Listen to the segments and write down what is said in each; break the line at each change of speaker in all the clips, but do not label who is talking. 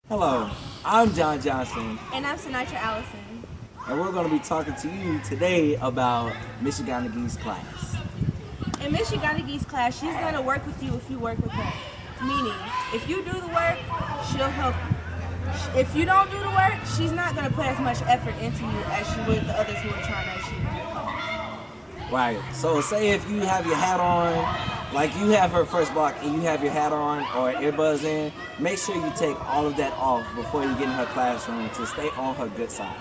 Hello, I'm John Johnson,
And I'm Sinatra Allison.
and we're going to be talking to you today about Michigani's class.
In Miss Yuganigi's class, she's going to work with you if you work with her. Meaning, if you do the work, she'll help you. If you don't do the work, she's not going to put as much effort into you as she would the others who are trying to achieve your goals.
Right, so say if you have your hat on, like you have her first block and you have your hat on or earbuds in, make sure you take all of that off before you get in her classroom to stay on her good side.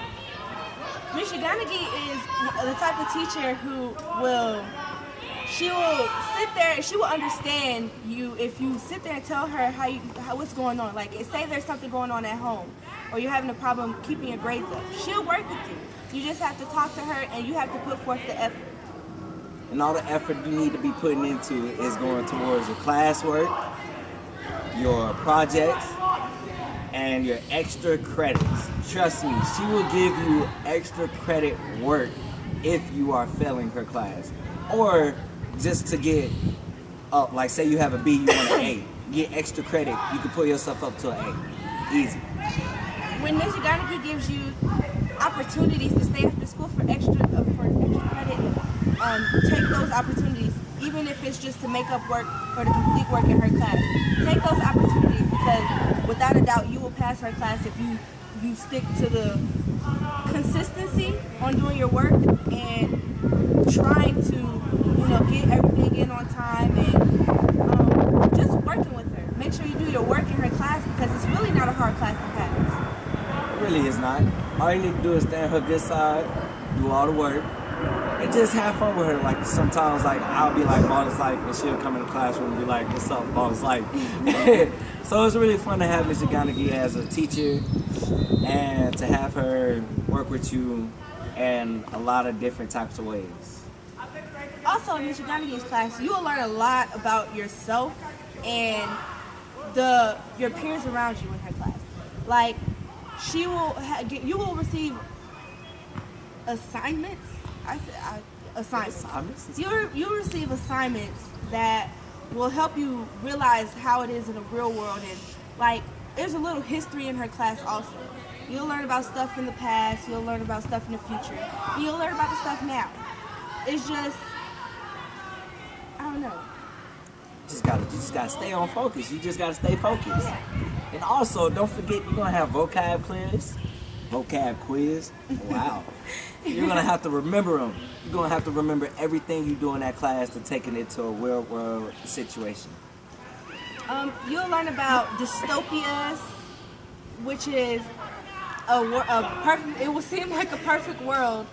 Miss Yuganigi is the type of teacher who she will sit there and she will understand you if you sit there and tell her what's going on. Like, say there's something going on at home or you're having a problem keeping your grades up. She'll work with you. You just have to talk to her and you have to put forth the effort.
And all the effort you need to be putting into is going towards your classwork, your projects, and your extra credits. Trust me, she will give you extra credit work if you are failing her class. Or just to get up, like say you have a B, you want an A. Get extra credit, you can pull yourself up to an A. Easy.
When Miss Yuganigi gives you opportunities to stay after school for extra credit, take those opportunities, even if it's just to make up work or to complete work in her class. Take those opportunities because without a doubt you will pass her class if you stick to the consistency on doing your work and trying to get everything in on time and just working with her. Make sure you do your work in her class because it's really not a hard class to pass.
It really is not. All you need to do is stay on her good side, do all the work, and just have fun with her. Like sometimes, like I'll be like Bonus Life, and she'll come in the classroom and be like, "What's up, Bonus Life?" So it's really fun to have Miss Yuganigi as a teacher, and to have her work with you in a lot of different types of ways.
Also, in Miss Yuganigi's class, you will learn a lot about yourself and your peers around you in her class. Like, you will receive assignments.
Assignments?
You'll receive assignments that will help you realize how it is in the real world, and like there's a little history in her class also. You'll learn about stuff in the past, you'll learn about stuff in the future, and you'll learn about the stuff now. It's just, I don't know.
You just gotta stay on focus. You just gotta stay focused. And also, don't forget you're gonna have vocab quiz. Wow. You're gonna have to remember them. You're gonna have to remember everything you do in that class to taking it to a real world situation.
You'll learn about dystopias, which is a perfect. It will seem like a perfect world,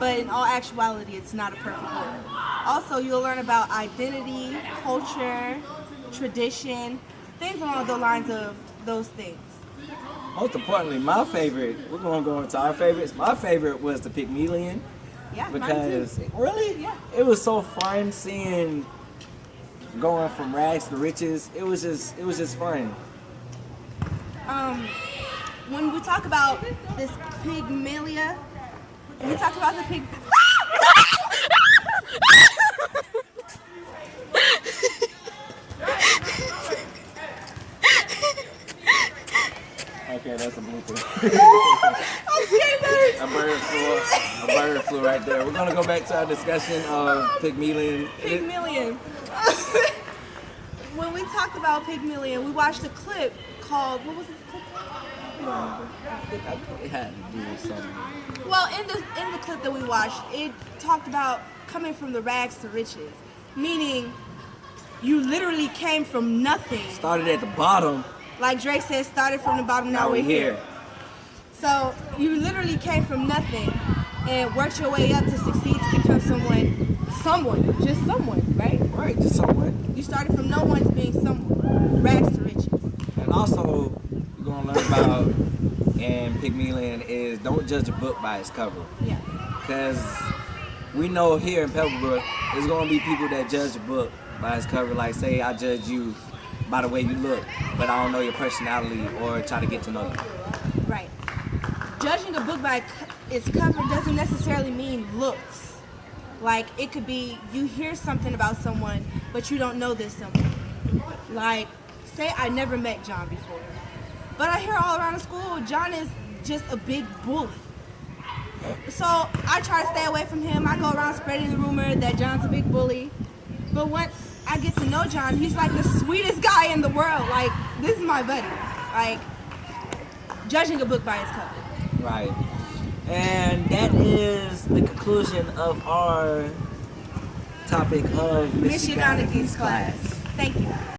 but in all actuality, it's not a perfect world. Also, you'll learn about identity, culture, tradition, things along the lines of those things.
Most importantly, my favorite, we're going to go into our favorites. My favorite was the Pygmalion.
Yeah,
Because,
mine too.
really?
Yeah.
It was so fun seeing going from rags to riches. It was just fun.
When we talk about this Pygmalia, we talk about the pig.
Okay, that's a blooper.
I'm scared.
A bird flew right there. We're going to go back to our discussion of Pygmalion.
Pygmalion. When we talked about Pygmalion, we watched a clip called, what was it?
It had to do with something.
Well, in the clip that we watched, it talked about coming from the rags to riches, meaning you literally came from nothing.
Started at the bottom.
Like Drake said, started from the bottom, now we're here. So you literally came from nothing and worked your way up to succeed to become just someone, right?
Right, just someone.
You started from no one to being someone, rags to riches.
And also, we're going to learn about in Pygmalion is don't judge a book by its cover.
Yeah.
Because we know here in Pebblebrook, there's going to be people that judge a book by its cover. Like, say I judge you by the way you look, but I don't know your personality or try to get to know you.
Right. Judging a book by its cover doesn't necessarily mean looks. Like, it could be you hear something about someone, but you don't know this someone. Like, say I never met John before, but I hear all around the school, John is just a big bully. So I try to stay away from him. I go around spreading the rumor that John's a big bully. But once I get to know John, he's like the sweetest guy in the world. Like, this is my buddy. Like, judging a book by its cover.
Right. And that is the conclusion of our topic of
Miss Yaganeki's class. Thank you.